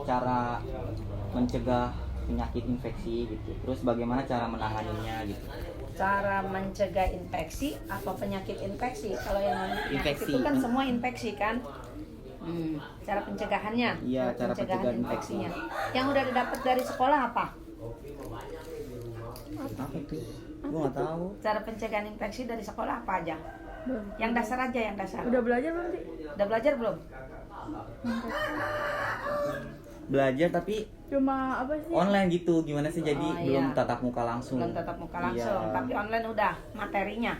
cara mencegah penyakit infeksi gitu. Terus bagaimana cara menanganinya gitu. Cara mencegah infeksi apa penyakit infeksi? Kalau yang penyakit Infeksi. itu kan semua infeksi kan. Cara pencegahannya. Iya, cara pencegahan infeksinya. Yang udah didapat dari sekolah apa? Apa itu? Gue nggak tahu. Cara pencegahan infeksi dari sekolah apa aja? Yang dasar aja, yang dasar. Udah belajar belum sih? Udah belajar belum? Belajar tapi Cuma apa sih? online gitu. Gimana sih jadi Oh, iya. belum tatap muka langsung. Belum tatap muka langsung, Iya. tapi online udah materinya.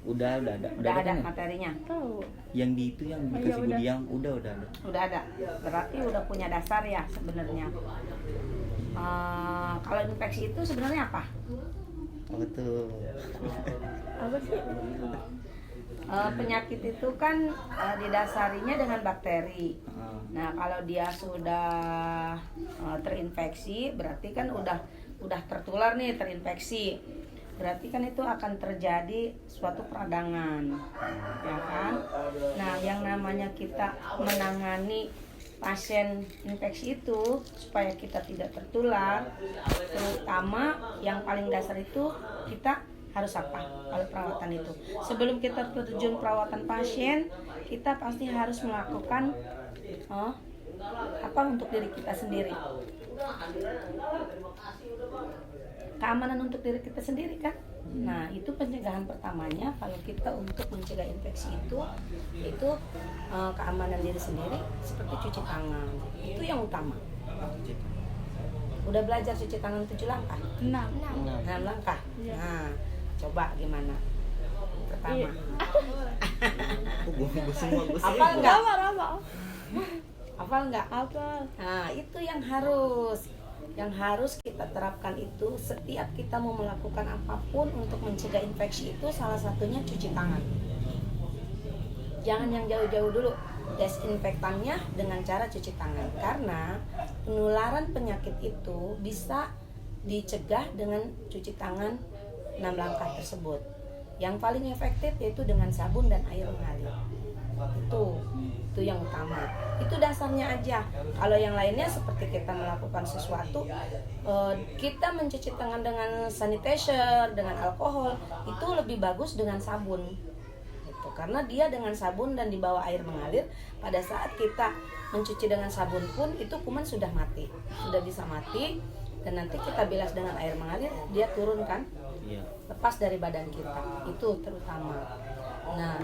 Udah ada. Udah ada kan ya? materinya. Tahu. Yang di itu yang Oh, iya, dikasih udah. Budiang udah ada. Udah ada. Berarti udah punya dasar ya sebenarnya. Kalau infeksi itu sebenarnya apa? Oh betul. Apa sih? Penyakit itu kan didasarinya dengan bakteri. Ah, Nah, kalau dia sudah terinfeksi, berarti kan udah tertular nih, terinfeksi. Berarti kan itu akan terjadi suatu peradangan, ya kan? Nah, yang namanya kita menangani pasien infeksi itu supaya kita tidak tertular, terutama yang paling dasar itu kita harus apa kalau perawatan itu? Sebelum kita terjun perawatan pasien, kita pasti harus melakukan apa untuk diri kita sendiri. Keamanan untuk diri kita sendiri kan. Nah, itu pencegahan pertamanya kalau kita untuk mencegah infeksi itu yaitu keamanan diri sendiri seperti cuci tangan. Itu yang utama. Udah belajar cuci tangan 7 langkah? 6. 6 langkah. Iya. Nah, coba gimana? Pertama. Iya. gue semua. Hafal nggak? Apa? Hafal nggak? Apa? Nah, itu yang harus kita terapkan itu setiap kita mau melakukan apapun untuk mencegah infeksi itu salah satunya cuci tangan. Jangan yang jauh-jauh dulu. Desinfektannya dengan cara cuci tangan karena penularan penyakit itu bisa dicegah dengan cuci tangan 6 langkah tersebut. Yang paling efektif yaitu dengan sabun dan air mengalir. Itu yang utama. Itu dasarnya aja. Kalau yang lainnya seperti kita melakukan sesuatu, kita mencuci tangan dengan sanitizer, dengan alkohol, itu lebih bagus dengan sabun. Gitu. Karena dia dengan sabun dan di bawah air mengalir, pada saat kita mencuci dengan sabun pun itu kuman sudah mati, sudah bisa mati, dan nanti kita bilas dengan air mengalir, dia turun kan? Iya. Lepas dari badan kita, itu terutama. Nah,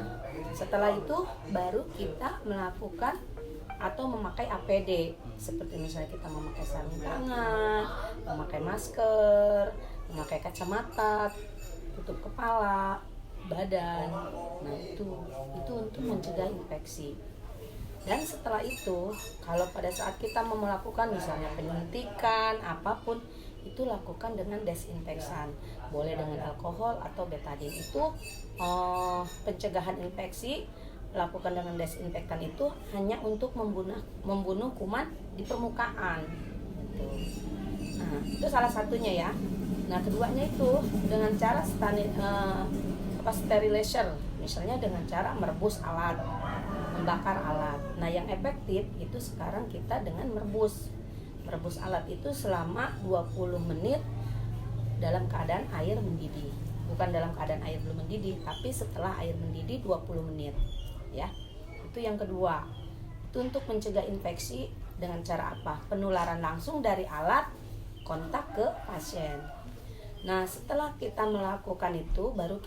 setelah itu baru kita melakukan atau memakai APD, seperti misalnya kita memakai sarung tangan, memakai masker, memakai kacamata, tutup kepala, badan. Nah, itu untuk mencegah infeksi. Dan setelah itu, kalau pada saat kita mau melakukan misalnya penyuntikan apapun, itu lakukan dengan desinfektan, boleh dengan alkohol atau betadine. Itu pencegahan infeksi, lakukan dengan desinfektan itu hanya untuk membunuh kuman di permukaan gitu. Nah, itu salah satunya ya. Nah, keduanya itu dengan cara sterilisation, misalnya dengan cara merebus alat, membakar alat. Nah, yang efektif itu sekarang kita dengan merebus alat itu selama 20 menit dalam keadaan air mendidih. Bukan dalam keadaan air belum mendidih, tapi setelah air mendidih 20 menit. Ya. Itu yang kedua. Itu untuk mencegah infeksi dengan cara apa? Penularan langsung dari alat kontak ke pasien. Nah, setelah kita melakukan itu baru